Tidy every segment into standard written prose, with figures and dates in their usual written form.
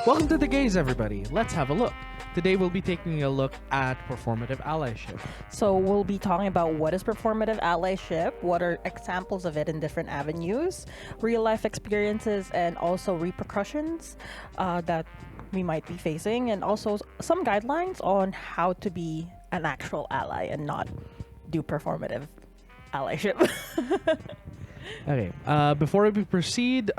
Welcome to The Gaze, everybody. Let's have a look. Today we'll be taking a look at performative allyship. So we'll be talking about what is performative allyship, what are examples of it in different avenues, real life experiences, and also repercussions that we might be facing, and also some guidelines on how to be an actual ally and not do performative allyship. Okay, before we proceed,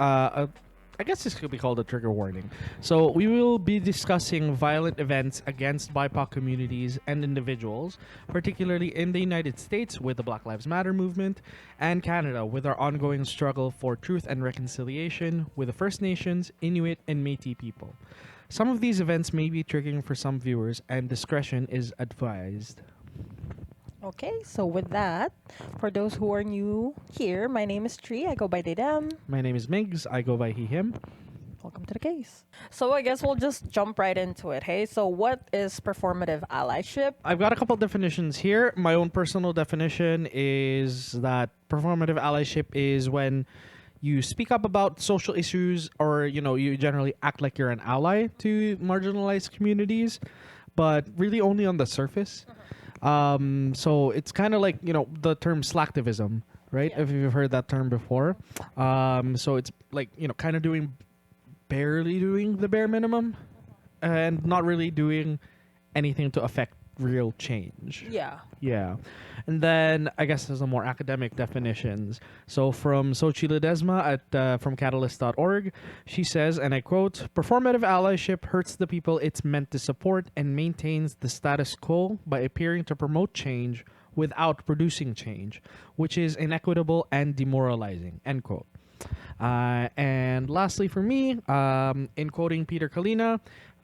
I guess this could be called a trigger warning. So we will be discussing violent events against BIPOC communities and individuals, particularly in the United States with the Black Lives Matter movement, and Canada with our ongoing struggle for truth and reconciliation with the First Nations, Inuit, and Métis people. Some of these events may be triggering for some viewers, and discretion is advised. Okay, so with that, for those who are new here, my name is Tree. I go by they, them. My name is Migs. I go by he, him. Welcome to the case. So I guess we'll just jump right into it. Hey, so what is performative allyship? I've got a couple definitions here. My own personal definition is that performative allyship is when you speak up about social issues, or you generally act like you're an ally to marginalized communities, but really only on the surface. So it's kind of like, the term slacktivism, right? Yeah. If you've heard that term before. So it's like, kind of barely doing the bare minimum and not really doing anything to affect real change. Yeah. Yeah. And then I guess there's some more academic definitions. So from Sochi Ledesma from catalyst.org, she says, and I quote, performative allyship hurts the people it's meant to support and maintains the status quo by appearing to promote change without producing change, which is inequitable and demoralizing, end quote. And lastly for me, in quoting Peter Kalina,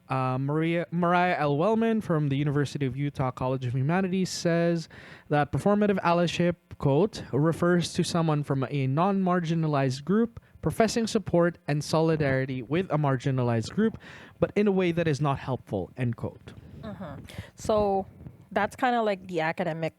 Mariah L. Wellman from the University of Utah College of Humanities says that performative allyship, quote, refers to someone from a non-marginalized group professing support and solidarity with a marginalized group, but in a way that is not helpful, end quote. So that's kind of like the academic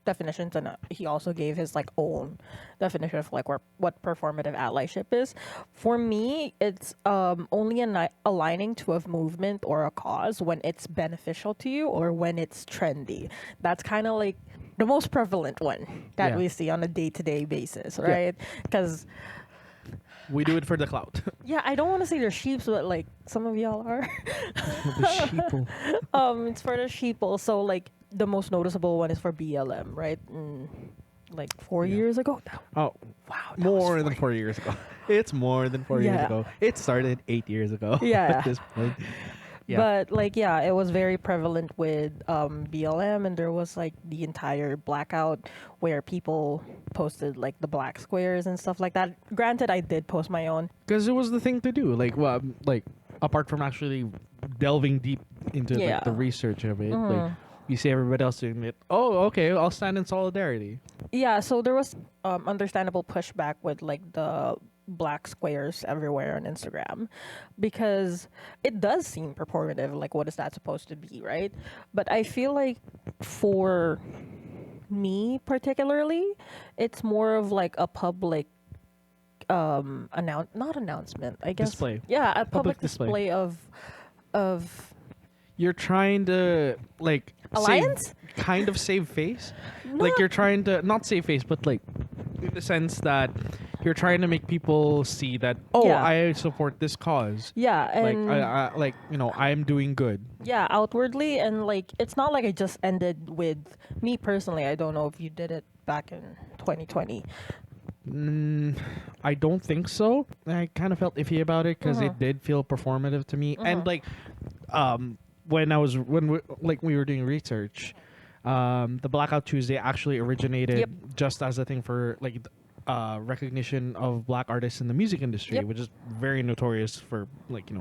definitions, and he also gave his own definition of what performative allyship is. For me, it's only aligning to a movement or a cause when it's beneficial to you or when it's trendy. That's kind of like the most prevalent one that we see on a day-to-day basis, right? Because we do it for the clout. yeah, I don't want to say they're sheeps, but some of y'all are. The sheeple. It's for the sheeple. So the most noticeable one is for BLM, right? 4 years ago. Oh, Wow. more than 4 years ago. It's more than 4 years ago. It started 8 years ago. Yeah. At this point. Yeah. But it was very prevalent with BLM, and there was the entire blackout where people posted the black squares and stuff like that. Granted, I did post my own. Because it was the thing to do. Apart from actually delving deep into the research of it, you see everybody else doing it. Oh, okay, I'll stand in solidarity. Yeah, so there was understandable pushback with the black squares everywhere on Instagram, because it does seem performative. What is that supposed to be, right? But I feel for me particularly, it's more of a public not announcement, I guess. Display. Yeah, a public display of you're trying to alliance, save face. Not- You're trying to not save face, but in the sense that you're trying to make people see that I support this cause. Yeah, and I'm doing good. yeah, outwardly, and it's not I just ended with me personally. I don't know if you did it back in 2020. I don't think so. I kind of felt iffy about it because it did feel performative to me, and when we were doing research, the Blackout Tuesday actually originated just as a thing for recognition of black artists in the music industry, which is very notorious for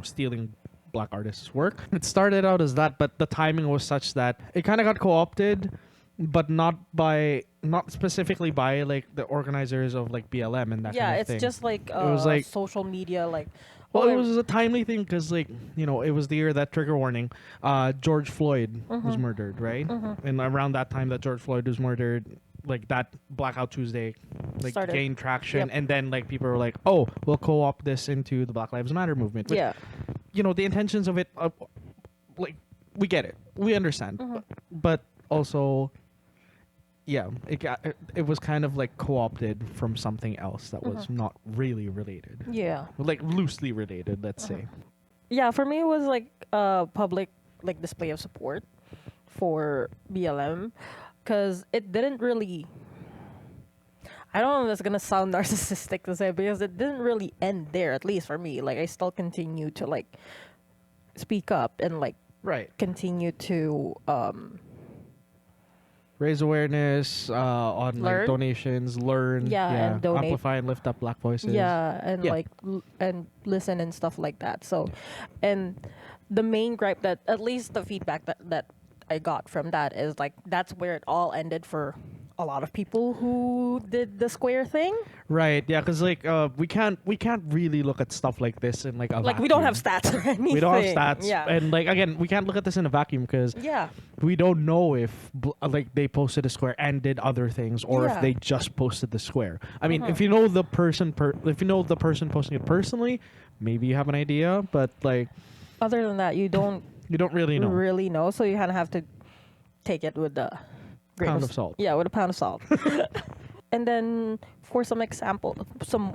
stealing black artists' work. It started out as that, but the timing was such that it kind of got co-opted, but not specifically by the organizers of BLM and that kind of thing. It's just it was social media well, it was a timely thing because, it was the year that, trigger warning, George Floyd was murdered, right? And around that time that George Floyd was murdered, that Blackout Tuesday, gained traction. And then, people were like, oh, we'll co-opt this into the Black Lives Matter movement. Which, the intentions of it, like we get it, we understand, but also, yeah, it was kind of like co-opted from something else that was not really related, Yeah. like loosely related, let's say. Yeah, for me it was like a public like display of support for BLM because it didn't really. I don't know if it's gonna sound narcissistic to say because it didn't really end there. At least for me, like I still continue to like speak up and like Right. continue to Raise awareness on like learn. donations, learn, Yeah, and donate. amplify and lift up Black voices. Yeah, and Yeah. like and listen and stuff like that. So, and the main gripe that at least the feedback that I got from that is like that's where it all ended for a lot of people who did the square thing. Right. Yeah. Because like we can't really look at stuff like this in like a Like we don't have vacuum. stats or anything. We don't have stats. Yeah. And like again, we can't look at this in a vacuum because Yeah. we don't know if like they posted a square and did other things, or if Yeah. they just posted the square. I mean, if you know the person, if you know the person posting it personally, maybe you have an idea. But like, Other than that, you don't you don't really know. really know. So you kind of have to take it with a grain Pound of salt. Yeah, with a pound of salt. And then for some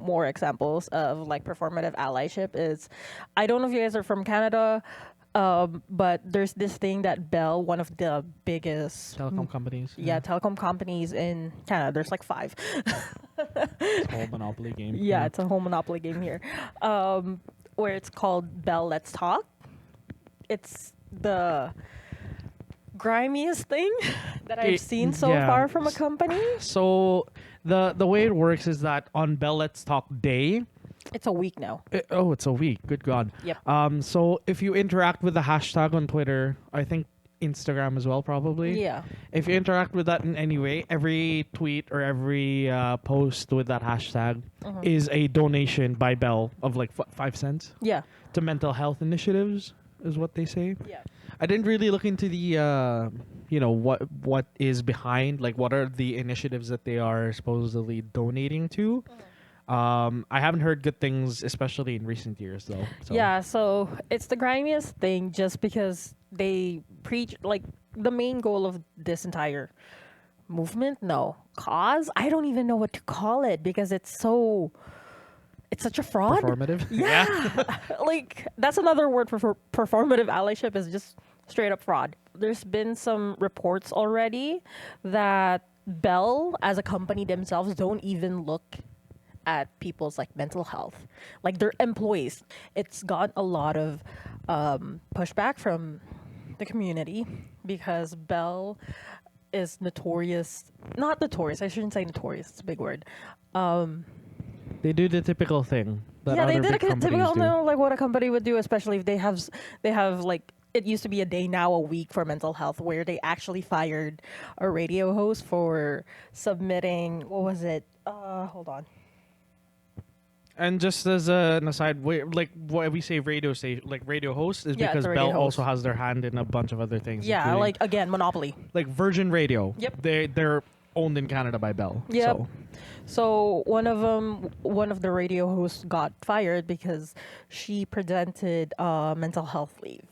more examples of like performative allyship is, I don't know if you guys are from Canada, but there's this thing that Bell, one of the biggest Telecom companies. telecom companies in Canada, there's like 5. It's a whole monopoly game. Yeah, it's a whole monopoly game here, where it's called Bell Let's Talk. It's the grimiest thing that I've seen so yeah. far from a company. So the way it works is that on Bell Let's Talk Day, It's a week now. it's a week. Good God. Yep. So if you interact with the hashtag on Twitter, I think Instagram as well, probably. Yeah. If you interact with that in any way, every tweet or every post with that hashtag is a donation by Bell of like 5 cents Yeah. to mental health initiatives, is what they say. Yeah. I didn't really look into the what is behind, like what are the initiatives that they are supposedly donating to. I haven't heard good things, especially in recent years, though. So. Yeah, so it's the grimiest thing just because they preach like the main goal of this entire movement, cause, I don't even know what to call it because it's such a fraud. Performative. Yeah. Like that's another word for performative allyship is just straight up fraud. There's been some reports already that Bell as a company themselves don't even look at people's like mental health, like their employees. It's got a lot of pushback from the community because Bell is not notorious, I shouldn't say notorious, it's a big word. They do the typical thing. That Yeah, they other did a big companies typical do. thing like what a company would do, especially if they have like, it used to be a day now a week for mental health where they actually fired a radio host for submitting, what was it, hold on. And just as an aside, like why we say radio host is Yeah, it's because a radio Bell host. also has their hand in a bunch of other things. Yeah, including, like again, monopoly. like Virgin Radio. Yep. They're owned in Canada by Bell. Yep. So. So one of the radio hosts got fired because she presented mental health leave,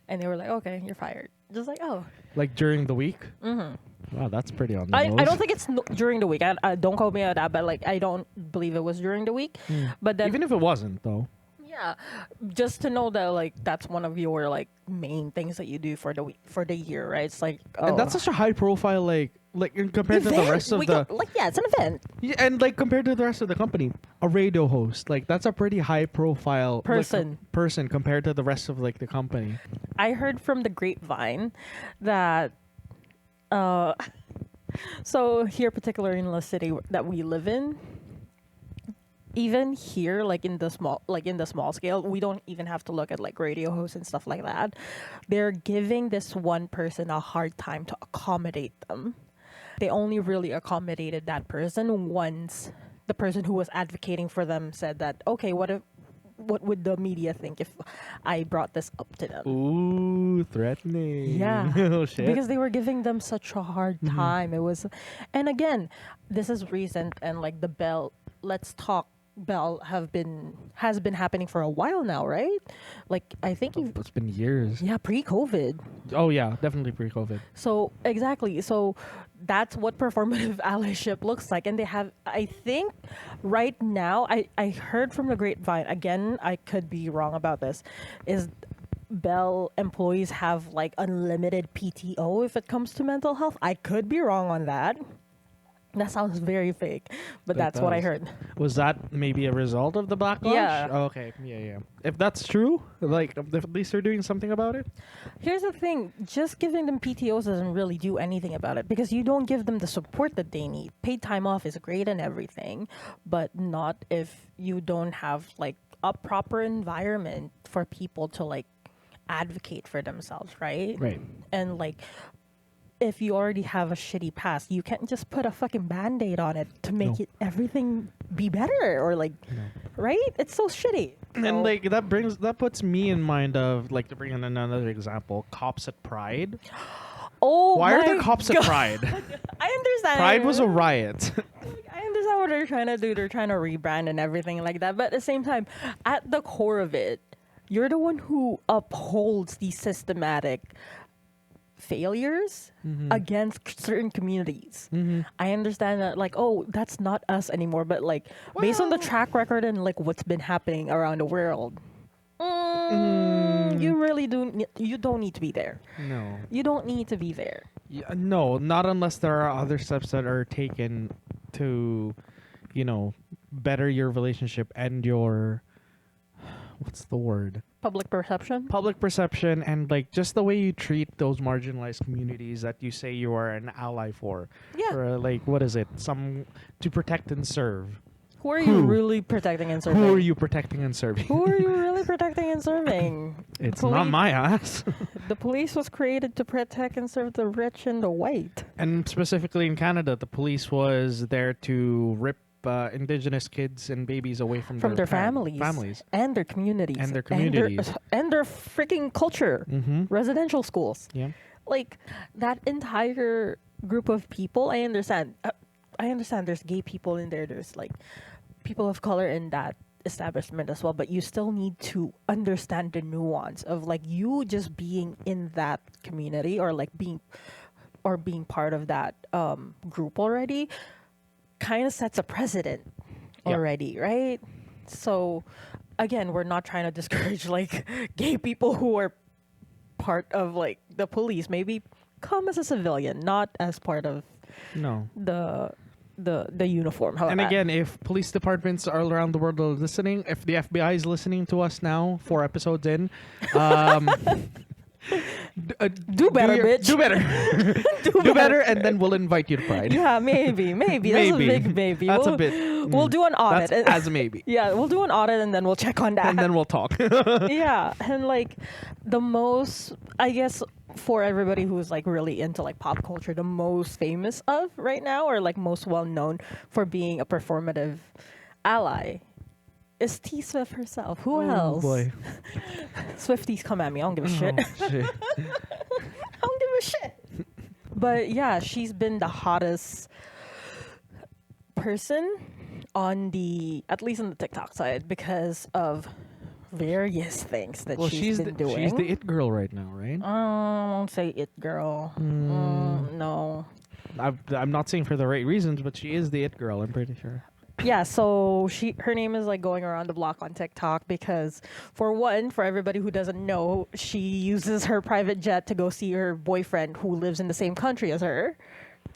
and they were like, "Okay, you're fired." Just like, oh, Like during the week. Mm-hmm. Wow, that's pretty on the I nose. don't think it's during the week. I don't quote me on that, but like I don't believe it was during the week. But then Even if it wasn't, though. yeah, just to know that like that's one of your like main things that you do for the week, for the year, right? It's like And that's such a high profile, like compared to the event. rest of We the. go- like yeah, it's an event. Yeah, and like compared to the rest of the company, a radio host, like that's a pretty high profile person compared to the rest of like the company. I heard from the grapevine that so here particularly in the city that we live in, even here like in the small scale, we don't even have to look at like radio hosts and stuff like that. They're giving this one person a hard time to accommodate them. They only really accommodated that person once the person who was advocating for them said that, okay, what would the media think if I brought this up to them? Ooh, threatening. Yeah. Oh shit. Because they were giving them such a hard time. It was, and again, this is recent, and like the Bell Let's Talk Bell has been happening for a while now, right? Like I think It's been years. yeah, pre-COVID. Oh yeah, definitely pre-COVID. So exactly. So that's what performative allyship looks like. And they have, I think right now, I heard from the grapevine, again, I could be wrong about this, is Bell employees have like unlimited PTO if it comes to mental health. I could be wrong on that. That sounds very fake, but It that's what I does. heard. Was that maybe a result of the backlash? Yeah. Oh, okay. Yeah, yeah. If that's true, like if at least they're doing something about it. Here's the thing, just giving them PTOs doesn't really do anything about it because you don't give them the support that they need. Paid time off is great and everything, but not if you don't have like a proper environment for people to like advocate for themselves, right? Right. And like if you already have a shitty past, you can't just put a fucking band-aid on it to make No. it everything be better or like right? It's so shitty. So- And like that puts me in mind of like to bring in another example, cops at Pride. oh Why are my there cops at God. Pride? I understand. Pride was a riot. I understand what they're trying to do. They're trying to rebrand and everything like that. But at the same time, at the core of it, you're the one who upholds these systematic failures against certain communities. I understand that, like, oh, that's not us anymore. But like, based on the track record and like what's been happening around the world, you really do. You don't need to be there. No. You don't need to be there. Yeah, no, not unless there are other steps that are taken to, better your relationship and your, what's the word? Public perception. Public perception and like just the way you treat those marginalized communities that you say you are an ally for. Yeah. Or like, what is it? To protect and serve. Who are you Who? really protecting and serving? Who are you protecting and serving? Who are you really protecting and serving? It's Poli- not my ass. The police was created to protect and serve the rich and the white. And specifically in Canada, the police was there to rip indigenous kids and babies away from Their families and their communities And their communities. and their freaking culture. Mm-hmm. Residential schools, Yeah. like that entire group of people. I understand. I understand. There's gay people in there. There's like people of color in that establishment as well. But you still need to understand the nuance of like you just being in that community or like being part of that group already kind of sets a precedent Yeah. already, right? So again, we're not trying to discourage like gay people who are part of like the police. Maybe come as a civilian, not as part of No. the uniform. How And about again, if police departments are around the world are listening, if the FBI is listening to us now, 4 episodes in, do better, bitch. Do better. do better, and then we'll invite you to Pride. Yeah, maybe. That's a big maybe. That's we'll, a bit. We'll do an audit. That's as a maybe. Yeah, we'll do an audit and then we'll check on that. And then we'll talk. Yeah, and like the most, I guess, for everybody who's like really into like pop culture, the most famous of right now, or like most well known for being a performative ally, is T Swift herself. Who else? Boy. Swifties come at me. I don't give a shit. Oh, shit. I don't give a shit. But yeah, she's been the hottest person on at least on the TikTok side because of various things that Well, she's been doing. she's the it girl right now, right? I won't say it, girl. No. I'm not saying for the right reasons, but she is the it girl. I'm pretty sure. Yeah, so her name is like going around the block on TikTok because for one, for everybody who doesn't know, she uses her private jet to go see her boyfriend who lives in the same country as her.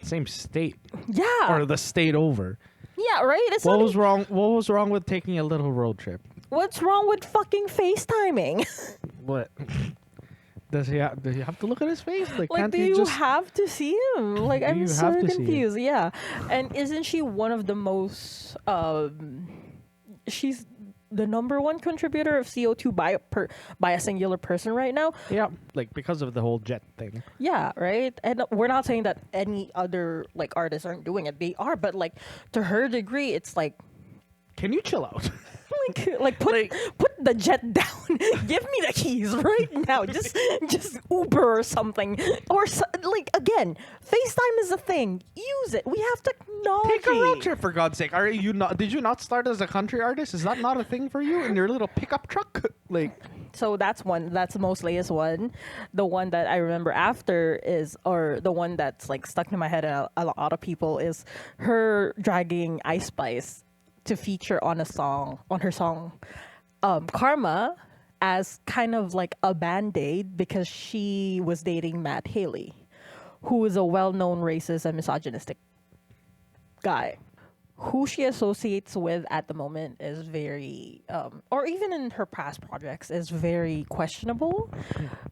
Same state Yeah. or the state over. Yeah, right? It's What not was wrong? What was wrong with taking a little road trip? what's wrong with fucking FaceTiming? What? Does he have to look at his face? Like, Like, can't do he you just? have to see him? Like, Do I'm you so have to see him? confused. Yeah. And isn't she one of the most, she's the number one contributor of CO2 by a singular person right now? Yeah, like because of the whole jet thing. Yeah, right? And we're not saying that any other, like, artists aren't doing it. They are, but, like, to her degree, it's like, Can you chill out? Like put the jet down. Give me the keys right now. Just Uber or something. Or like again, FaceTime is a thing. Use it. We have technology. Take a road trip for God's sake. Are you not? Did you not start as a country artist? Is that not a thing for you in your little pickup truck? Like, So that's one. That's the most latest one. The one that I remember after is, or the one that's like stuck in my head, and a lot of people is her dragging Ice Spice to feature on her song, Karma, as kind of like a band-aid because she was dating Matt Haley, who is a well-known racist and misogynistic guy. Who she associates with at the moment is very, or even in her past projects, is very questionable.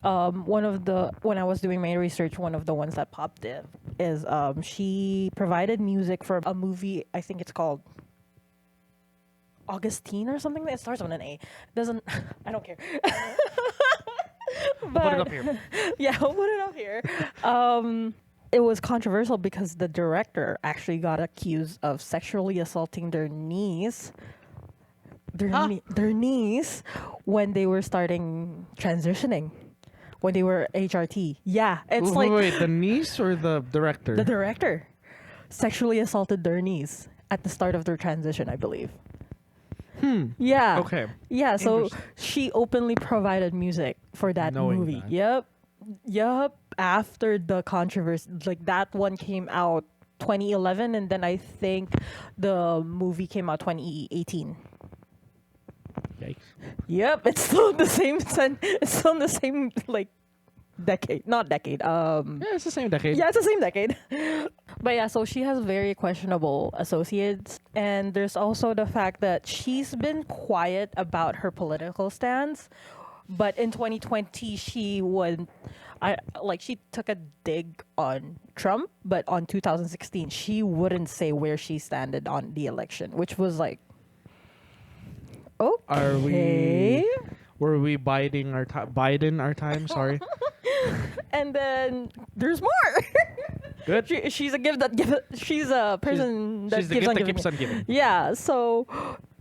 When I was doing my research, one of the ones that popped in is she provided music for a movie. I think it's called Augustine or something. It starts with an A. Doesn't I don't care. put it up here. Yeah, I'll put it up here. It was controversial because the director actually got accused of sexually assaulting their niece. Their niece when they were starting transitioning, when they were HRT. Yeah, it's Wait, the niece or the director? the director sexually assaulted their niece at the start of their transition, I believe. Yeah. Okay. Yeah, so Interesting. she openly provided music for that Knowing movie. that. Yep. After the controversy, like that one came out 2011, and then I think the movie came out 2018. Yikes. Yep, it's still the same. It's still in the same like decade, not decade. Yeah, it's the same decade. Yeah, it's the same decade. But yeah, so she has very questionable associates. And there's also the fact that she's been quiet about her political stance. But in 2020, she took a dig on Trump. But on 2016, she wouldn't say where she standed on the election, which was like, okay. Were we biding our time? Biden our time? Sorry. And then there's more. Good. She's a gift that she's a person that She's the gives gift on that giving. keeps on giving. Yeah, so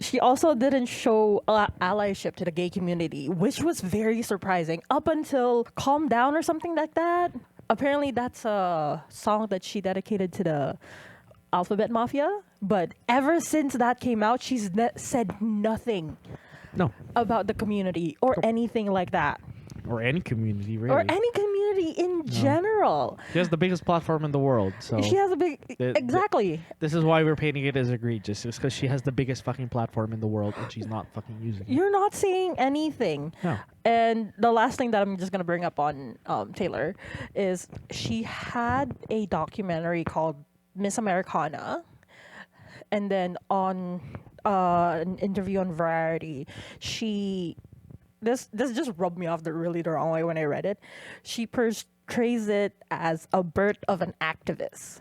she also didn't show allyship to the gay community, which was very surprising up until Calm Down or something like that. Apparently, that's a song that she dedicated to the Alphabet Mafia. But ever since that came out, she's said nothing No. about the community or anything like that. Or any community, really. Or any community in general. She has the biggest platform in the world, so She has a big... The- exactly. this is why we're painting it as egregious. It's because she has the biggest fucking platform in the world and she's not fucking using it. You're not saying anything. No. And the last thing that I'm just going to bring up on Taylor is she had a documentary called Miss Americana. And then on an interview on Variety, this just rubbed me off the wrong way when I read it. She portrays it as a birth of an activist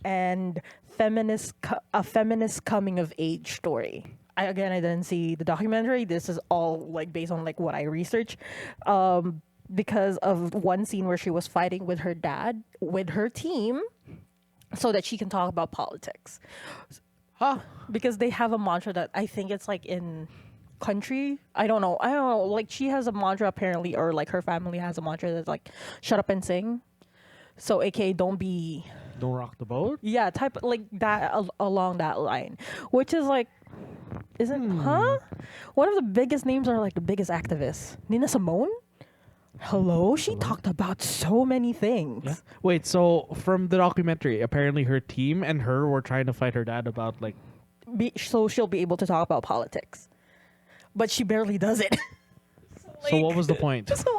and a feminist coming of age story. I didn't see the documentary. This is all like based on like what I researched. Because of one scene where she was fighting with her dad, with her team, so that she can talk about politics. Because they have a mantra that I think it's like in country. I don't know. Like she has a mantra apparently, or like her family has a mantra that's like, shut up and sing. So aka don't rock the boat? yeah, type like that along that line. Which is like, one of the biggest names are like the biggest activists. Nina Simone? Hello? She talked about so many things. Yeah. Wait, so from the documentary, apparently her team and her were trying to fight her dad about like So she'll be able to talk about politics. But she barely does it. So what was the point? So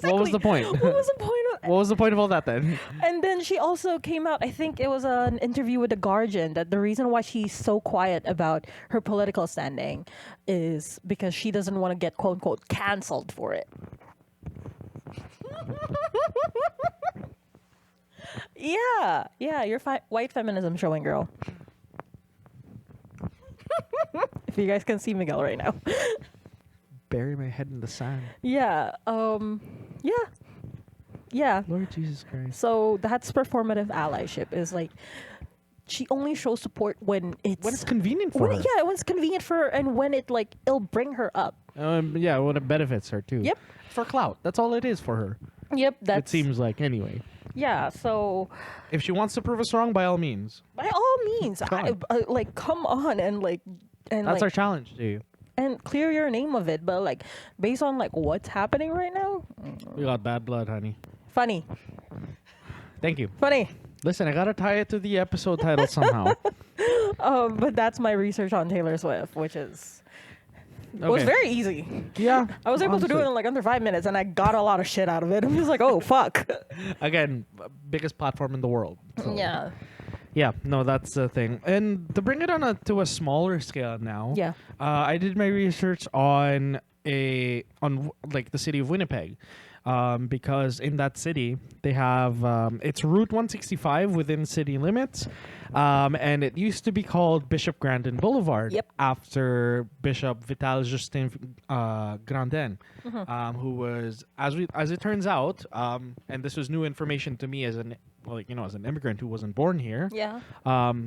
What was the point? What was the point of What was the point of all that then? And then she also came out, I think it was an interview with The Guardian, that the reason why she's so quiet about her political standing is because she doesn't want to get quote unquote canceled for it. Yeah, you're white feminism showing, girl. If you guys can see Miguel right now. Bury my head in the sand. Yeah, yeah. Lord Jesus Christ. So that's performative allyship, is like she only shows support when When it's convenient for when her. yeah, when it's convenient for her and when it'll bring her up. Yeah, when it benefits her too. Yep. For clout. That's all it is for her. Yep, It that's seems like anyway. yeah. So If she wants to prove us wrong, by all means. by all means, Come on. like come on and That's like our challenge to you. and clear your name of it. But like based on like what's happening right now, We got bad blood, honey. funny, Thank you. funny. Listen, I gotta tie it to the episode title somehow. But that's my research on Taylor Swift, which is it was Okay. very easy. Yeah. I was able to do it honestly. in like under 5 minutes, and I got a lot of shit out of it. I'm just like, oh fuck. Again, biggest platform in the world. So, Yeah. Yeah, no, that's the thing. And to bring it to a smaller scale now. Yeah. I did my research on like the city of Winnipeg. Because in that city they have it's Route 165 within city limits, and it used to be called Bishop Grandin Boulevard Yep. after Bishop Vital Justin Grandin, who was, as it turns out, and this was new information to me as as an immigrant who wasn't born here. Yeah.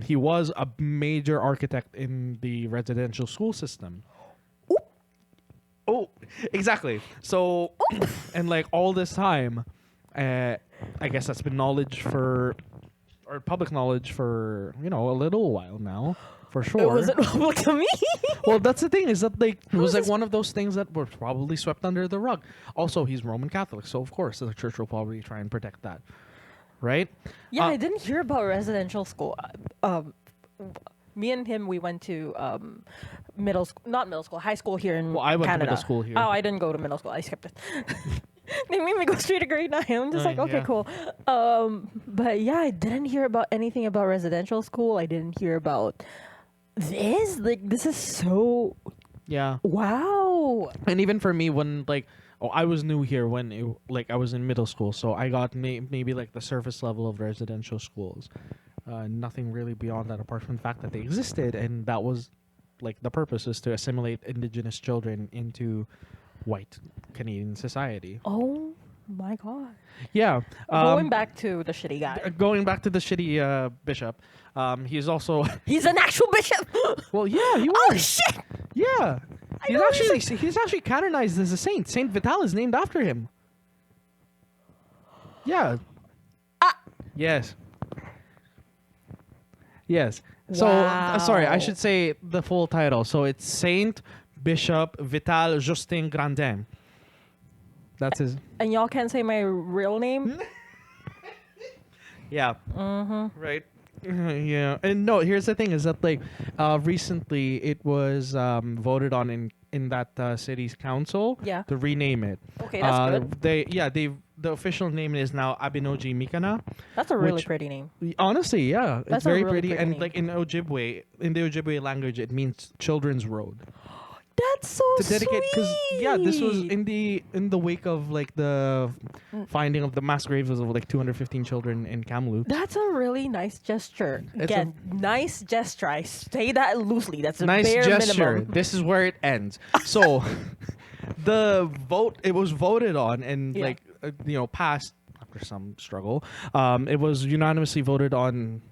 He was a major architect in the residential school system. Oh, exactly. So, and like all this time, I guess that's been public knowledge for a little while now, for sure. It wasn't public to me. Well, that's the thing, is that like it was like this- one of those things that were probably swept under the rug. Also, he's Roman Catholic, so of course the church will probably try and protect that, right? Yeah, Uh, I didn't hear about residential school. Me and him, we went to high school here in Well, I went to Canada. middle school here. Oh, I didn't go to middle school. I skipped it. They made me go straight to grade 9. I'm just like, okay, yeah. cool. But yeah, I didn't hear about anything about residential school. I didn't hear about this. Like, this is so Yeah. wow. And even for me, when I was new here when I was in middle school, so I got maybe like the surface level of residential schools. Nothing really beyond that, apart from the fact that they existed, and that was like the purpose is to assimilate Indigenous children into white Canadian society. Oh my god. Yeah. Going back to the shitty guy. Going back to the shitty bishop, he's also He's an actual bishop. well, yeah, he Oh was. shit. Yeah, know he's actually canonized as a saint. Saint Vital is named after him. Yeah. Yes. Yes. So sorry, I Wow. should say the full title. So it's Saint Bishop Vital Justin Grandin. That's his. And y'all can't say my real name? Yeah. Right. Yeah. And no, here's the thing: is that recently it was voted on in that city's council. Yeah. To rename it. Okay, that's good. The official name is now Abinogi Mikana. That's a really which- pretty name. Honestly, yeah, it's That's a very really pretty, pretty and name. like in the Ojibwe language, it means children's road. That's so To dedicate, because this was sweet. in the wake of like the finding of the mass graves of like 215 children in Kamloops. That's a really nice gesture. It's Again, nice gesture. I say that loosely. That's a Nice bare gesture. minimum. This is where it ends. So, it was voted on and Yeah. passed after some struggle. It was unanimously voted on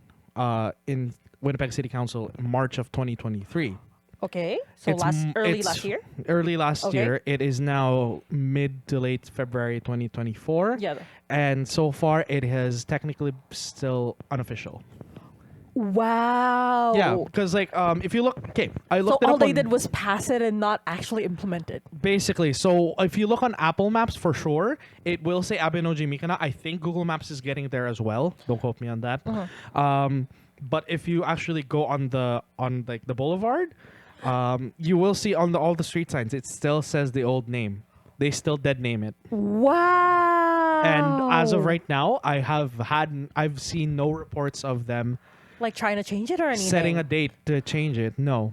in Winnipeg City Council in March of 2023. Okay, so It's early last year. Early last Okay. year. It is now mid to late February 2024. Yeah. And so far, it has technically still unofficial. Wow. Yeah, because if you look, I So looked it all up they on- did was pass it and not actually implement it. Basically, so if you look on Apple Maps for sure, it will say Abinogi Mikana. I think Google Maps is getting there as well. Don't quote me on that. But if you actually go on the boulevard, you will see on all the street signs, it still says the old name. They still dead name it. Wow. And as of right now, I've seen no reports of them like trying to change it or anything. setting a date to change it. No.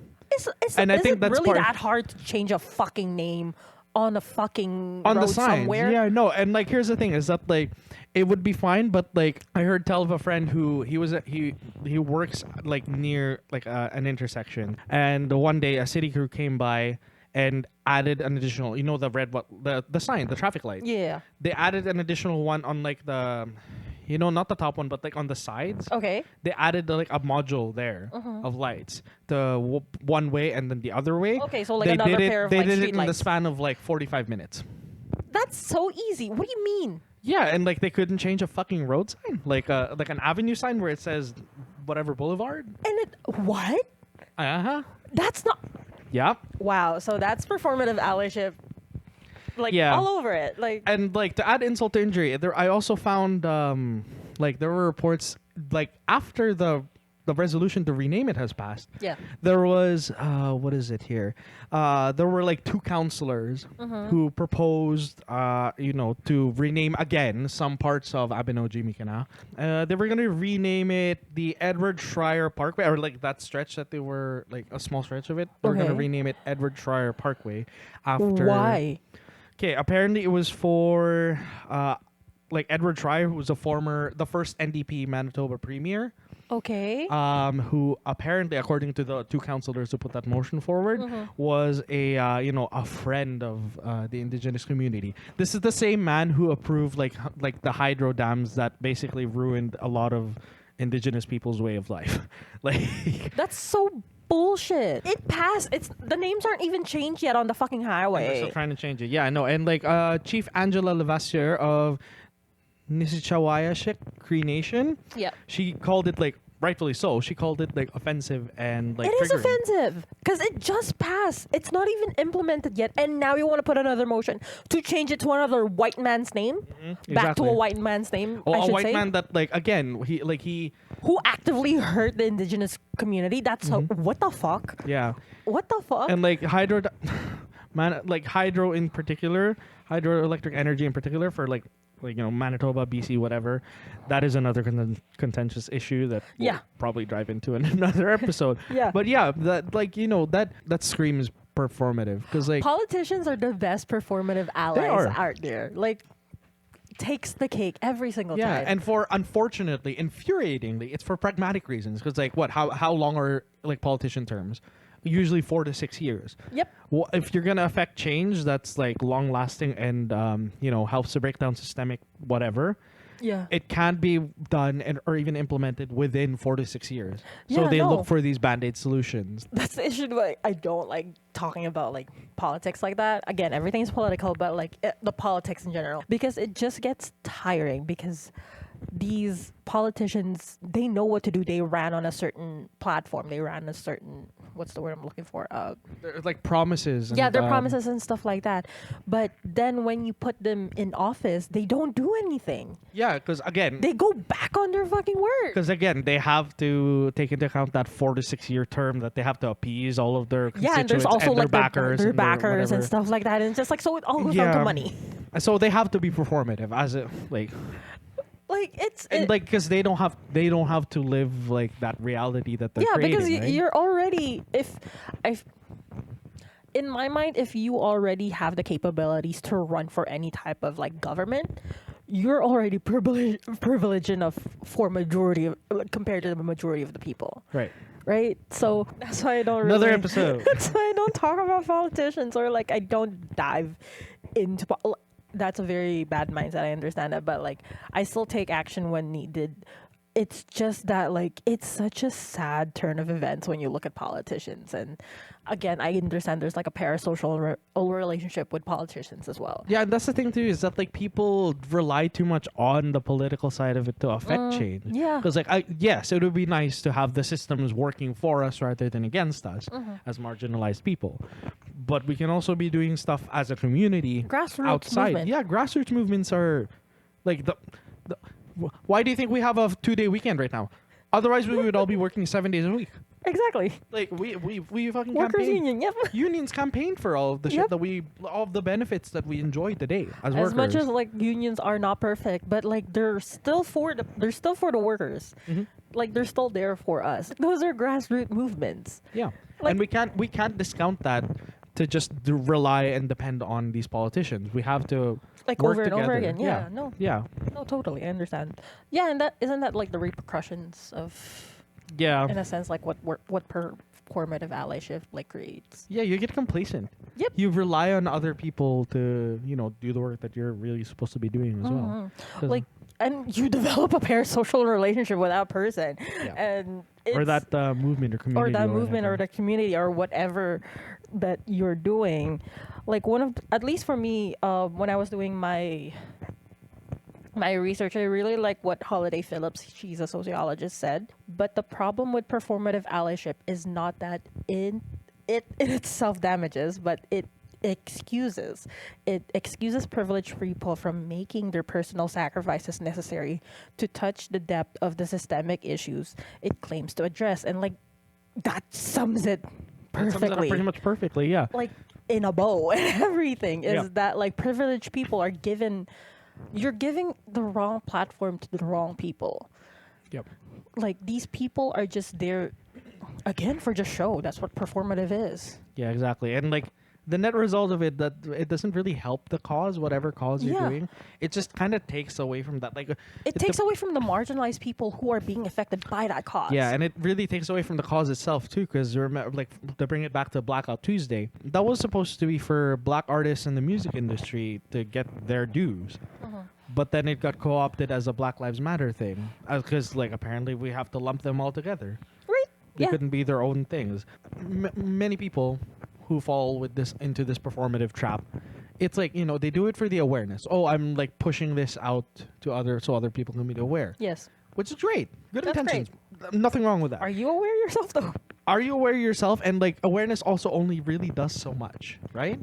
And I is think it that's really part- that hard to change a fucking name on a fucking On road the signs. somewhere? Yeah, no. And here's the thing is that it would be fine, but I heard tell of a friend who he works near an intersection, and one day a city crew came by and added an additional, the red the sign, the traffic light. Yeah. They added an additional one on not the top one, but like on the sides. Okay. They added like a module there of lights, the one way and then the other way. Okay, so like they another did it. pair of They like did it street in the lights. span of like 45 minutes. That's so easy. What do you mean? Yeah, and like they couldn't change a fucking road sign, like an avenue sign where it says whatever boulevard. And what? Uh-huh. That's not. Yeah. Wow. So that's performative allyship. Like Yeah. all over it. Like And like to add insult to injury, I also found like there were reports like after the resolution to rename it has passed. yeah. There was what is it here? There were like two counselors who proposed to rename again some parts of Abenoji Mikana. They were gonna rename it the Edward Schreier Parkway, or like that stretch that they were like a small stretch of it. They were gonna Okay. rename it Edward Schreier Parkway after. Why? Okay, apparently it was for like Edward Schreier, who was the first NDP Manitoba premier. Okay. Who apparently, according to the two councillors who put that motion forward, was a friend of the indigenous community. This is the same man who approved like the hydro dams that basically ruined a lot of indigenous people's way of life. Like That's so bullshit. It passed. It's the names aren't even changed yet on the fucking they're highway. still trying to change it. Yeah, I know. And like Chief Angela Levasseur of Nisichawayashik Cree Nation, Yeah. she called it like rightfully so. She called it like offensive and like It is triggering. offensive because it just passed. It's not even implemented yet, and now you want to put another motion to change it to another white man's name, back to exactly. a white man's name. Oh, I a should white say, man that like again he who actively hurt the indigenous community. That's so. What the fuck? yeah. What the fuck? And like hydro in particular, hydroelectric energy in particular for like Manitoba, BC, whatever, that is another contentious issue that we'll Yeah. probably drive into in another episode. Yeah. But yeah, that that screams performative because like Politicians are the best performative allies are. out there. Like, takes the cake every single yeah, time. and for unfortunately, infuriatingly, it's for pragmatic reasons because like how long are like politician terms? Usually 4 to 6 years. Yep. Well, if you're gonna affect change that's like long lasting and helps to break down systemic whatever, Yeah. it can't be done or even implemented within 4 to 6 years. So Yeah, they no. look for these band-aid solutions. That's the issue. Why I don't like talking about like politics like that. Again, everything is political, but like the politics in general, because it just gets tiring. Because these politicians, they know what to do. They ran on a certain platform. They ran a certain, what's the word I'm looking for? They're like promises. Yeah, and, their promises and stuff like that. But then when you put them in office, they don't do anything. Yeah, because again, They go back on their fucking word. they have to take into account that 4 to 6 year term that they have to appease all of their Yeah, and constituents there's also and like their backers, their and their backers and whatever. stuff like that. And it's just like, so it all goes down Yeah. to money. So they have to be performative as a like. Like it's And like because they don't have to live like that reality that they're yeah, creating, because right? you're already if in my mind, if you already have the capabilities to run for any type of like government, you're already privileged enough for majority of compared to the majority of the people, right. right? So that's why I don't Another really, episode. That's why I don't talk about politicians or like I don't dive into. That's a very bad mindset. I understand that, but like I still take action when needed. It's just that like it's such a sad turn of events when you look at politicians, and again, I understand there's like a parasocial relationship with politicians as well. Yeah, and that's the thing too is that like people rely too much on the political side of it to affect change. yeah. Because like yes, it would be nice to have the systems working for us rather than against us as marginalized people. But we can also be doing stuff as a community Grassroots outside. movement. Yeah, grassroots movements are like why do you think we have a 2-day weekend right now? Otherwise, we would all be working 7 days a week. Exactly. Like we fucking Workers campaign. union. Yep. Unions campaign for all of the Yep. shit all of the benefits that we enjoy today as As workers. much as like unions are not perfect, but like they're still for the workers. Like they're still there for us. Those are grassroots movements. yeah, like- and we can't discount that to just rely and depend on these politicians. We have to Like work over and over together. again. Yeah. No. Yeah. No. Totally. I understand. Yeah, and that isn't that like the repercussions of, Yeah. in a sense, like what performative allyship like creates. Yeah, you get complacent. Yep. You rely on other people to, do the work that you're really supposed to be doing as well. 'Cause- Like, and you develop a parasocial relationship with that person, Yeah. and or it's, that movement or community. or that movement or whatever. the community or whatever that you're doing. Like at least for me, when I was doing my research, I really like what Holiday Phillips, she's a sociologist, said. But the problem with performative allyship is not that it in itself damages, but it excuses privileged people from making their personal sacrifices necessary to touch the depth of the systemic issues it claims to address. And like that sums it That sums it up perfectly. pretty much perfectly, yeah. Like in a bow and everything is Yeah. that like privileged people are given, you're giving the wrong platform to the wrong people. Yep. Like these people are just there again for just show. That's what performative is. Yeah, exactly. And like the net result of it, that it doesn't really help the cause, whatever cause you're Yeah. doing. It just kind of takes away from that. Like It takes away from the marginalized people who are being affected by that cause. Yeah, and it really takes away from the cause itself too. Because remember, like to bring it back to Blackout Tuesday, that was supposed to be for black artists in the music industry to get their dues. But then it got co-opted as a Black Lives Matter thing, because like apparently we have to lump them all together. Right? They Yeah. couldn't be their own things. Many people who fall with this into this performative trap, it's like they do it for the awareness. Oh, I'm like pushing this out to so other people can be aware, Yes. which is great. Good That's intentions. Nothing wrong with that. Are you aware yourself though? Are you aware yourself? And like awareness also only really does so much, right?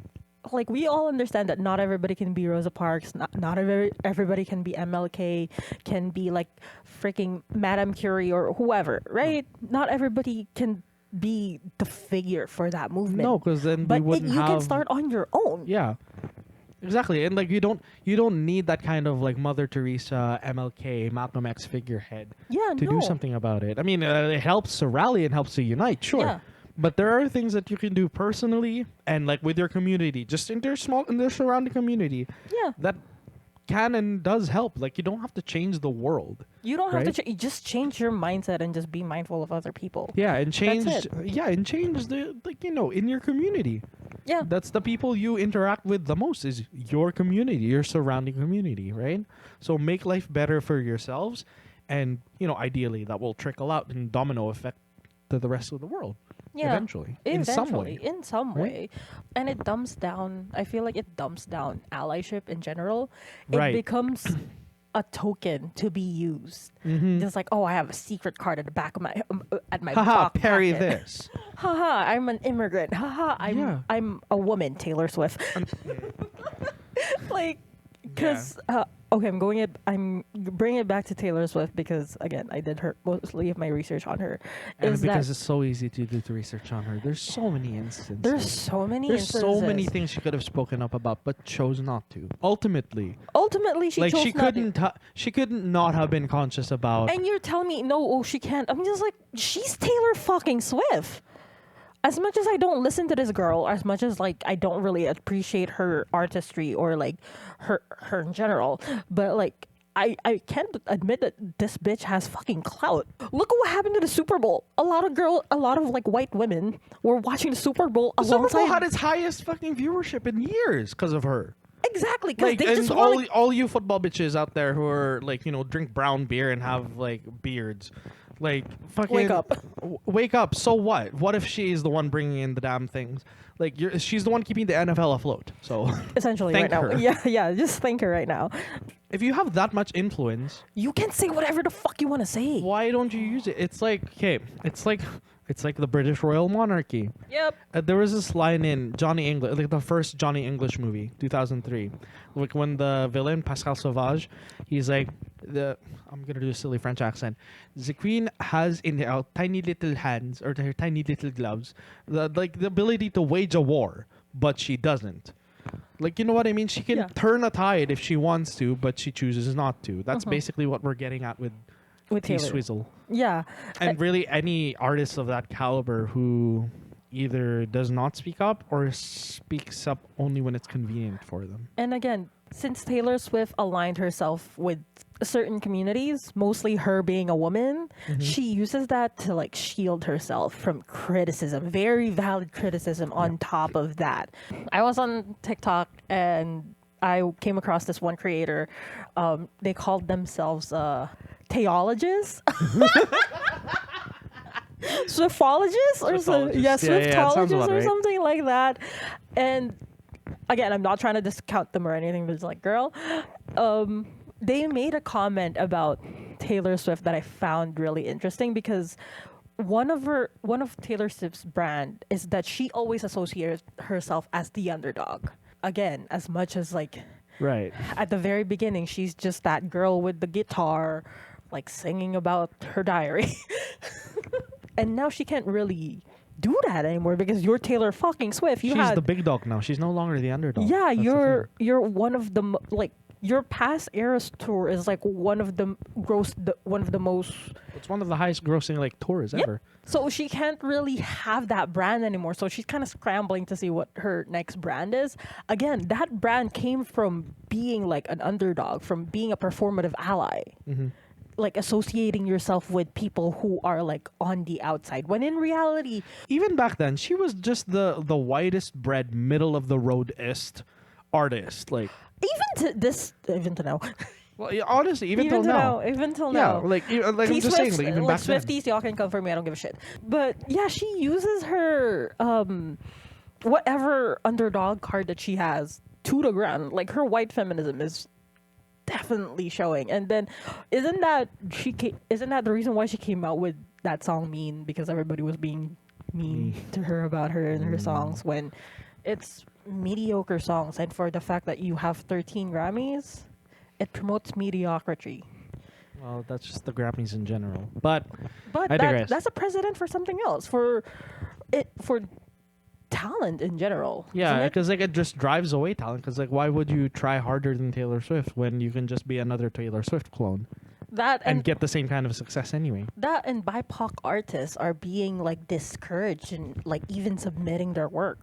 Like we all understand that not everybody can be Rosa Parks, not everybody can be MLK, can be like freaking Madame Curie or whoever, right? Not everybody can be the figure for that movement. No, because then but we wouldn't you have. can start on your own. Yeah, exactly. And like you don't need that kind of like Mother Teresa, MLK, Malcolm X figurehead Yeah, to no. do something about it. I mean, it helps to rally and helps to unite, sure. Yeah. But there are things that you can do personally and like with your community, just in their surrounding community, Yeah. that can and does help. Like you don't have to change the world. You don't have Right? to just change your mindset and just be mindful of other people. Yeah, and change. it. Yeah, and change the in your community. Yeah. That's the people you interact with the most is your community, your surrounding community, right? So make life better for yourselves, and ideally that will trickle out and domino effect to the rest of the world. Yeah. Eventually, in some way. In some Right? way. And it dumps down, I feel like it dumps down allyship in general. It Right. becomes a token to be used. Mm-hmm. Just like, oh, I have a secret card at the back of my at my Haha, back parry pocket. this. Haha, I'm an immigrant. Haha, Yeah. I'm a woman, Taylor Swift. Like, because okay, I'm bringing it back to Taylor Swift because again, I did mostly of my research on her. And Is because that it's so easy to do the research on her. There's so many instances. there's so many There's so many instances. things she could have spoken up about, but chose not to. Ultimately, Ultimately, she chose she not to. couldn't. She couldn't not have been conscious about. And you're telling me no, oh, she can't. I'm just like, she's Taylor fucking Swift. As much as I don't listen to this girl, as much as like I don't really appreciate her artistry or like her in general, but like I can't admit that this bitch has fucking clout. Look at what happened to the Super Bowl. A lot of like white women were watching the Super Bowl The Super Bowl alongside. had its highest fucking viewership in years because of her. Exactly, because Like, they and just all, want. all you football bitches out there who are like, drink brown beer and have like beards, like fucking Wake up. Wake up. So what? What if she is the one bringing in the damn things? Like, she's the one keeping the NFL afloat. So Essentially, thank right now. her. Yeah. Just thank her right now. if you have that much influence, You can say whatever the fuck you want to say. why don't you use it? It's like, okay, it's like the British royal monarchy. Yep. There was this line in Johnny English, like the first Johnny English movie, 2003, like when the villain Pascal Sauvage, he's like, I'm gonna do a silly French accent. The queen has in her tiny little hands or her tiny little gloves, the ability to wage a war, but she doesn't. Like, you know what I mean? She can Yeah. turn a tide if she wants to, but she chooses not to. That's basically what we're getting at with With T Taylor. Swizzle. Yeah. And really, any artist of that caliber who either does not speak up or speaks up only when it's convenient for them. And again, since Taylor Swift aligned herself with certain communities, mostly her being a woman, Mm-hmm. she uses that to like shield herself from criticism, very valid criticism on top of that. I was on TikTok and I came across this one creator. They called themselves theologists, Swiftologists, or so, Swiftologists. yeah, Yeah, it sounds Swiftologists about or right. something like that. And again, I'm not trying to discount them or anything, but it's like, girl, they made a comment about Taylor Swift that I found really interesting because one of Taylor Swift's brand is that she always associates herself as the underdog. Again, as much as like Right. at the very beginning, she's just that girl with the guitar, like singing about her diary. And now she can't really do that anymore because you're Taylor fucking Swift. You She's had the big dog now. She's no longer the underdog. yeah, That's the you're one of the like your past Eras tour is like one of the most. thing. It's one of the highest grossing like tours Yep. ever. So she can't really have that brand anymore. So she's kind of scrambling to see what her next brand is. Again, that brand came from being like an underdog, from being a performative ally. Like associating yourself with people who are like on the outside when in reality Even back then, she was just the widest bred, middle of the roadist artist. Like, even to now well, yeah, honestly, even till now. even till Yeah, now like I'm just saying, like even like back then. Swifties, y'all can come for me, I don't give a shit. But yeah, she uses her whatever underdog card that she has to the ground. Like her white feminism is definitely showing. And then isn't that the reason why she came out with that song Mean, because everybody was being mean to her about her and her songs when it's mediocre songs. And for the fact that you have 13 Grammys, it promotes mediocrity. Well, that's just the Grammys in general. But But I digress. that's a precedent for something else, for talent in general. yeah, isn't it? because like it just drives away talent. Because like, why would you try harder than Taylor Swift when you can just be another Taylor Swift clone that and and get the same kind of success anyway? that and BIPOC artists are being like discouraged and like even submitting their work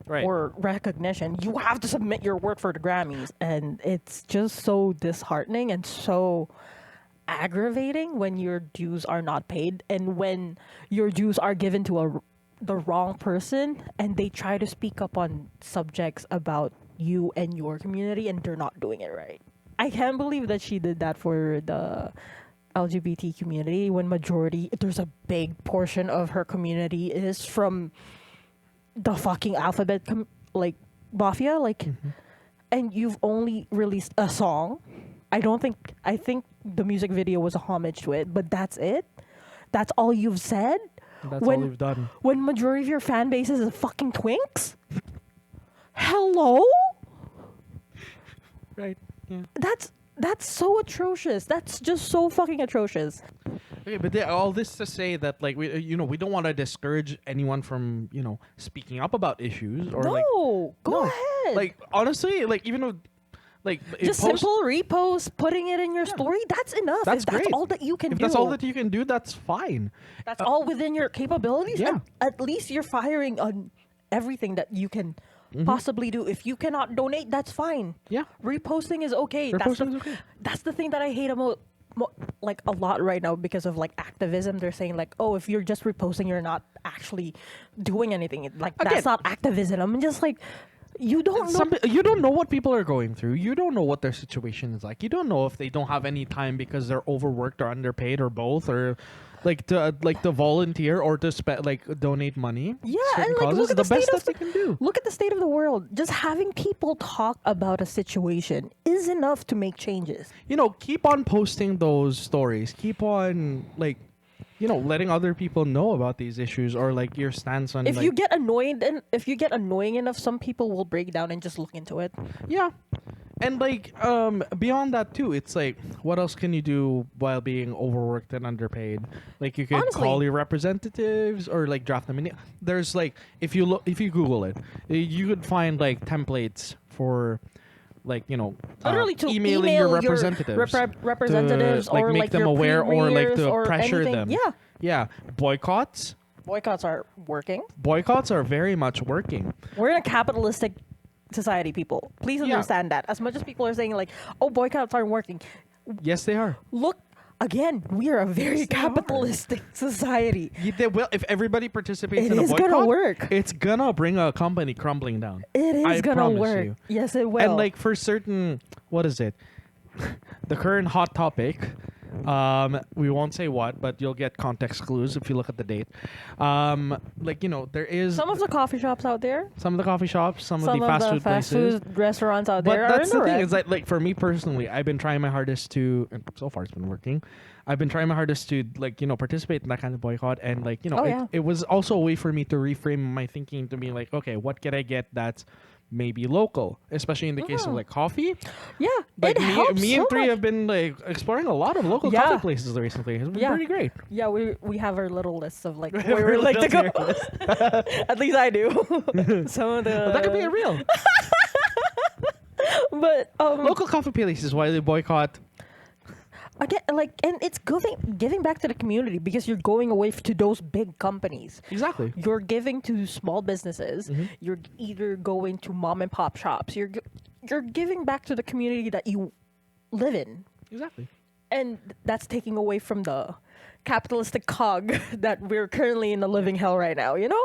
Right. or recognition. You have to submit your work for the Grammys, and it's just so disheartening and so aggravating when your dues are not paid and when your dues are given to the wrong person and they try to speak up on subjects about you and your community and they're not doing it right. I can't believe that she did that for the LGBT community when there's a big portion of her community is from the fucking alphabet like mafia, like and you've only released a song. I think the music video was a homage to it, but that's it. That's all you've said. That's all you've done. When majority of your fan base is fucking twinks. Hello? Right. Yeah. That's so atrocious. That's just so fucking atrocious. Okay, but all this to say that like we don't want to discourage anyone from speaking up about issues or like Go no. ahead. Like honestly, like even though like just simple repost, putting it in your story. That's enough. That's If that's great. all that you can if do. that's all that you can do, that's fine. That's all within your capabilities. yeah. And at least you're firing on everything that you can possibly do. If you cannot donate, that's fine. Yeah. Reposting is okay. Reposting is okay. That's the thing that I hate about like a lot right now because of like activism. They're saying like, oh, if you're just reposting, you're not actually doing anything. Like Again, that's not activism. I'm just like, you don't know. You don't know what people are going through. You don't know what their situation is like. You don't know if they don't have any time because they're overworked or underpaid or both, or like to volunteer or to donate money. Yeah, certain and like causes. look at the the state best of that they can do. Look at the state of the world. Just having people talk about a situation is enough to make changes. Keep on posting those stories. Keep on letting other people know about these issues or like your stance on. If you get annoying enough, some people will break down and just look into it. Yeah. And beyond that too, it's like what else can you do while being overworked and underpaid? Like you could Honestly. call your representatives or like draft them in. There's if you Google it, you could find templates for Literally to emailing email your representatives, representatives to, or make like them your aware or premiers to or pressure anything. them. Yeah, Yeah, boycotts boycotts are working. Boycotts are very much working. We're in a capitalistic society, people. Please Yeah. understand that. As much as people are saying like, "Oh, boycotts aren't working," Yes, they are. Look, again, we are a very Yes, they are. capitalistic society. They will. If everybody participates It in a is boycott, gonna work. it's gonna bring a company crumbling down. It is I gonna promise work. you. Yes, it will. And like for certain, what is it? The current hot topic. We won't say what, but you'll get context clues if you look at the date. Like there is some of the coffee shops out there, some of the coffee shops, some some of the of fast the food fast places. food restaurants out But there are that's in the the thing red. is that like for me personally, I've been trying my hardest to. And so far, it's been working. I've been trying my hardest to participate in that kind of boycott, and Oh, yeah. it was also a way for me to reframe my thinking to be like, okay, what can I get that's maybe local, especially in the case of like coffee. Yeah, Like it helps me so and Pri much. have been like exploring a lot of local Yeah. coffee places recently. It's been Yeah. pretty great. Yeah, we have our little lists of like have where our we like to little go. At least I do. Some of the But that could be a real but local coffee places. Why they boycott? again, like, and it's giving back to the community because you're going away to those big companies. Exactly. You're giving to small businesses. Mm-hmm. You're either going to mom and pop shops. You're giving back to the community that you live in, Exactly. and that's taking away from the capitalistic cog that we're currently in the living hell right now. You know.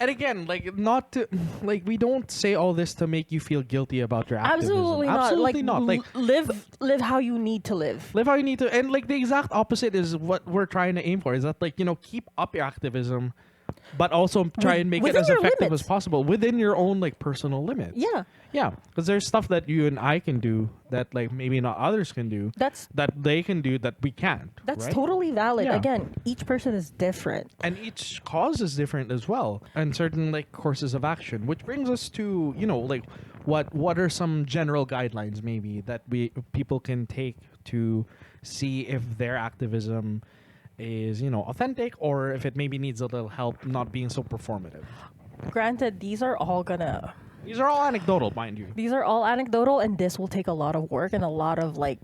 And again, like not to like we don't say all this to make you feel guilty about your activism. Absolutely not. Absolutely Like, not. Like live how you need to live. live how you need to, and like the exact opposite is what we're trying to aim for. Is that like keep up your activism, but also try and make it within as your effective limits. as possible within your own like personal limits. Yeah, Yeah, because there's stuff that you and I can do that like maybe not others can do. that's That they can do that we can't. that's right? totally valid. Yeah. Again, each person is different. And each cause is different as well, and certain like courses of action, which brings us to like what are some general guidelines maybe that people can take to see if their activism is authentic, or if it maybe needs a little help not being so performative. Granted, these are all Anecdotal, mind you. these are all anecdotal, and this will take a lot of work and a lot of like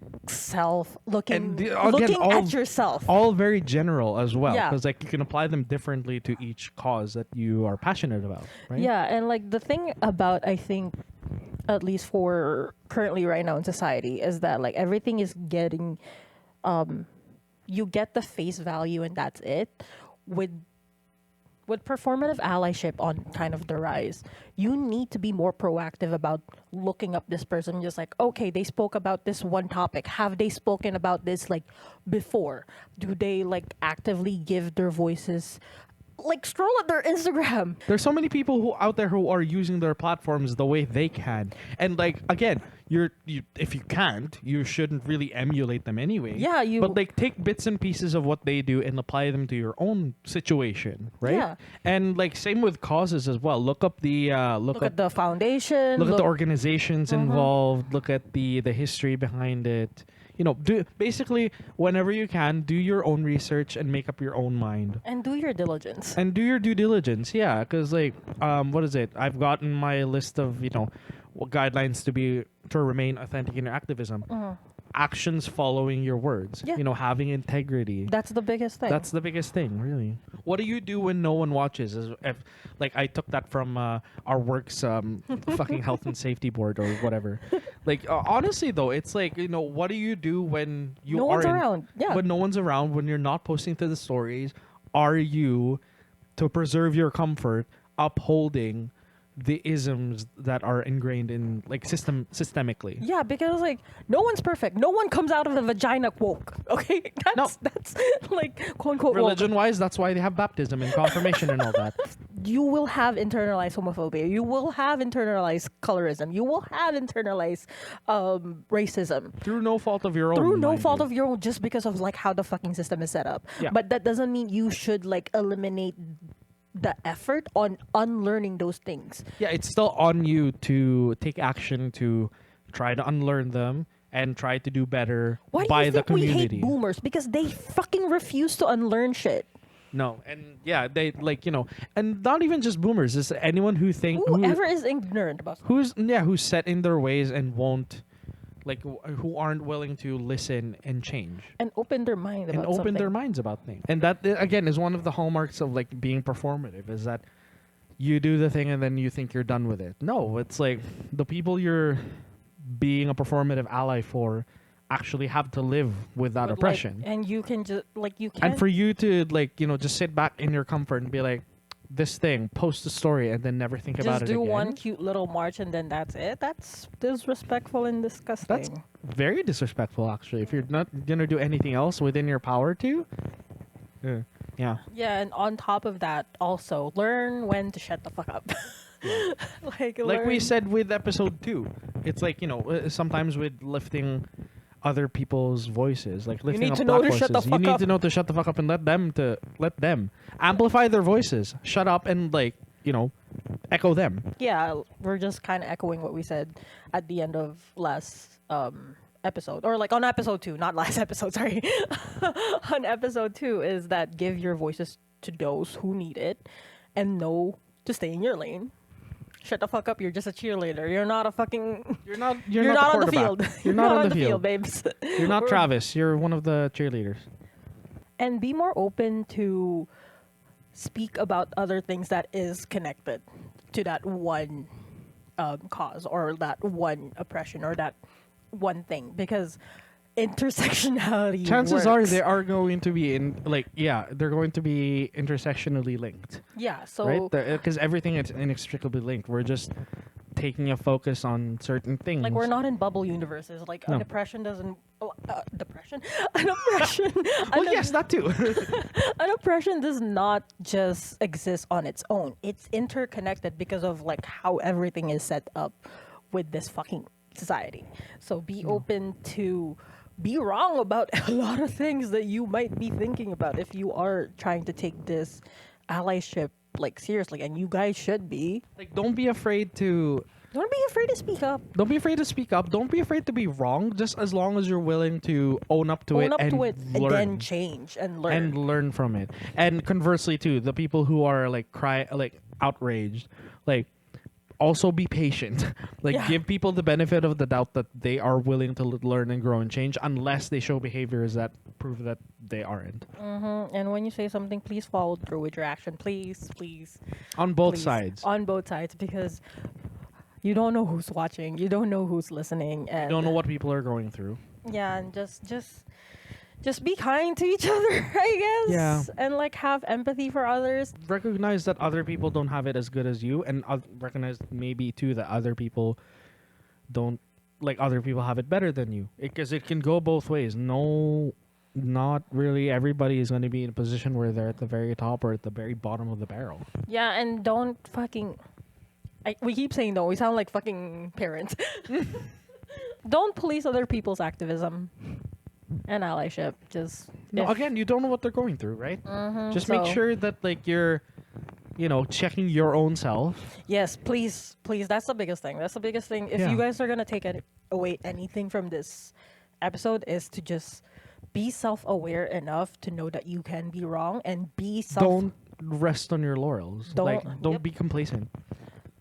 looking And again, at yourself. All very general as well, Yeah. because like you can apply them differently to each cause that you are passionate about, right? Yeah, and like the thing about, I think, at least for currently right now in society, is that like everything is getting, you get the face value and that's it. With performative allyship on kind of the rise, you need to be more proactive about looking up this person. Just like, okay, they spoke about this one topic. Have they spoken about this like before? Do they like actively give their voices? Like, scroll up their Instagram. There's so many people who out there who are using their platforms the way they can, and like again, if you can't, you shouldn't really emulate them anyway. Yeah, But like take bits and pieces of what they do and apply them to your own situation, right? Yeah. And like same with causes as well. Look up the Look at the foundation. look at the organizations Uh-huh. involved. Look at the history behind it. Do basically whenever you can, do your own research and make up your own mind. and do your diligence. And do your due diligence, yeah, because like, what is it? I've gotten my list of what guidelines to remain authentic in your activism. Actions following your words. Yeah. Having integrity. That's the biggest thing. That's the biggest thing, really. What do you do when no one watches? Like I took that from our work's fucking health and safety board or whatever. Like honestly though, it's like what do you do when you No are one's around. Yeah. when no one's around, when you're not posting to the stories? Are you, to preserve your comfort, upholding the isms that are ingrained in like systemically? Yeah, because like no one's perfect. No one comes out of the vagina woke. Okay, that's like quote unquote woke. Religion wise, that's why they have baptism and confirmation and all that. You will have internalized homophobia. You will have internalized colorism. You will have internalized racism Through no fault of your own. through no mind fault you. of your own, just because of like how the fucking system is set up. Yeah. But that doesn't mean you should like eliminate the effort on unlearning those things. Yeah, it's still on you to take action to try to unlearn them and try to do better Why do by you the think we community. hate boomers? Because they fucking refuse to unlearn shit. No, and yeah, they like and not even just boomers. It's anyone who Whoever is ignorant about who's set in their ways and won't who aren't willing to listen and change and open their mind about and open their something. minds about things. And that again is one of the hallmarks of like being performative, is that you do the thing and then you think you're done with it. No, it's like the people you're being a performative ally for actually have to live with that But, oppression. and you can just you And can't. for you to just sit back in your comfort and be like, this thing, post a story, and then never think about Just it do again. one cute little march and then that's it. That's disrespectful and disgusting. That's very disrespectful, actually. If you're not gonna do anything else within your power to, yeah. Yeah, and on top of that, also learn when to shut the fuck up. Like we learn- said with episode 2, it's like sometimes with lifting other people's voices, like lifting need up to black know to voices, shut the you fuck need up. to know to shut the fuck up and let them amplify their voices, shut up, and echo them. Yeah, we're just kind of echoing what we said at the end of last episode, or like on episode 2, not last episode. Sorry, on episode 2 is that give your voices to those who need it, and know to stay in your lane. Shut the fuck up. You're just a cheerleader. You're not a fucking. You're not on the quarterback. field. You're not on the field, babes. You're not Travis. You're one of the cheerleaders. And be more open to speak about other things that is connected to that one cause or that one oppression or that one thing, because intersectionality Chances are works. they are going to be they're going to be intersectionally linked, Yeah, so right? Because everything is inextricably linked. We're just taking a focus on certain things. like we're not in bubble universes. Like No. an oppression doesn't depression an oppression Well, an, yes, that too. an oppression does not just exist on its own. It's interconnected because of like how everything is set up with this fucking society. So be open to be wrong about a lot of things that you might be thinking about if you are trying to take this allyship like seriously, and you guys should be. Like, don't be afraid to Don't be afraid to speak up. Don't be afraid to speak up. Don't be afraid to be wrong. Just as long as you're willing to own up to Own it up and to it and learn then change and learn. and learn from it. And conversely, too, the people who are like outraged, like also be patient. Like Yeah. give people the benefit of the doubt that they are willing to learn and grow and change, unless they show behaviors that prove that they aren't. And when you say something, please follow through with your action. Please, please. On both please. sides. On both sides, because you don't know who's watching. You don't know who's listening. And You don't know what people are going through. yeah, and just be kind to each other, I guess. Yeah. And like have empathy for others. Recognize that other people don't have it as good as you, and recognize maybe too that other people don't other people have it better than you, because it can go both ways. No, not really everybody is going to be in a position where they're at the very top or at the very bottom of the barrel. Yeah, and don't fucking. We keep saying no. We sound like fucking parents. Don't police other people's activism and allyship. Just No, if- again, you don't know what they're going through, right? Just make so- sure that you're checking your own self. Yes, please, please. That's the biggest thing. That's the biggest thing. If Yeah. you guys are gonna take away anything from this episode, is to just be self-aware enough to know that you can be wrong and be Don't rest on your laurels. Don't Yep. be complacent.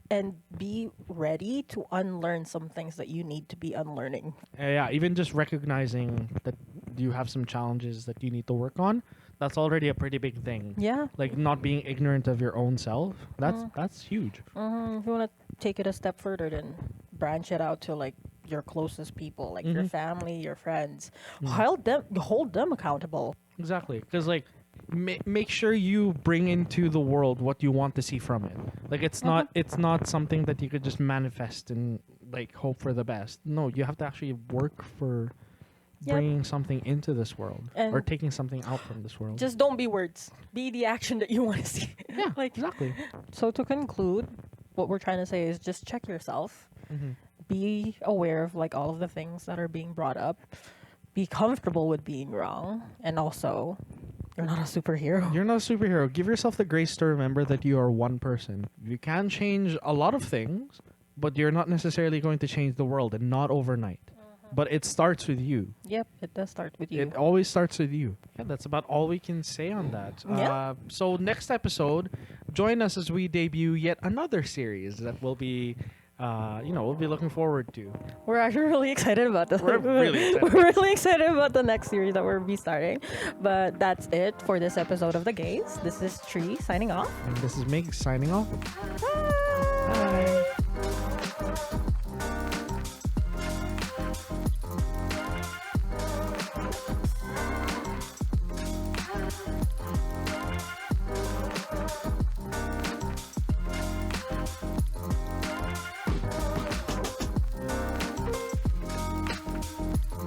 and be ready to unlearn some things that you need to be unlearning. Yeah, even just recognizing that you have some challenges that you need to work on, that's already a pretty big thing. Yeah. Like not being ignorant of your own self, that's huge. If you want to take it a step further, then branch it out to like your closest people, like your family, your friends. Hold them accountable. Exactly, because make sure you bring into the world what you want to see from it. Like it's not something that you could just manifest and hope for the best. No, you have to actually work for Yep. bringing something into this world And or taking something out from this world. Just don't be words. Be the action that you want to see. Yeah, like exactly. so. To conclude, what we're trying to say is just check yourself. Be aware of all of the things that are being brought up. Be comfortable with being wrong, and also, you're not a superhero. You're not a superhero. Give yourself the grace to remember that you are one person. You can change a lot of things, but you're not necessarily going to change the world, and not overnight. But it starts with you. Yep, it does start with you. It always starts with you. Yeah, that's about all we can say on that. Yeah. So next episode, join us as we debut yet another series that will be, we'll be looking forward to. We're actually really excited about this. We're really excited. We're really excited about the next series that we'll be starting. But that's it for this episode of The Gays. This is Tree signing off. And this is Mig signing off. Bye.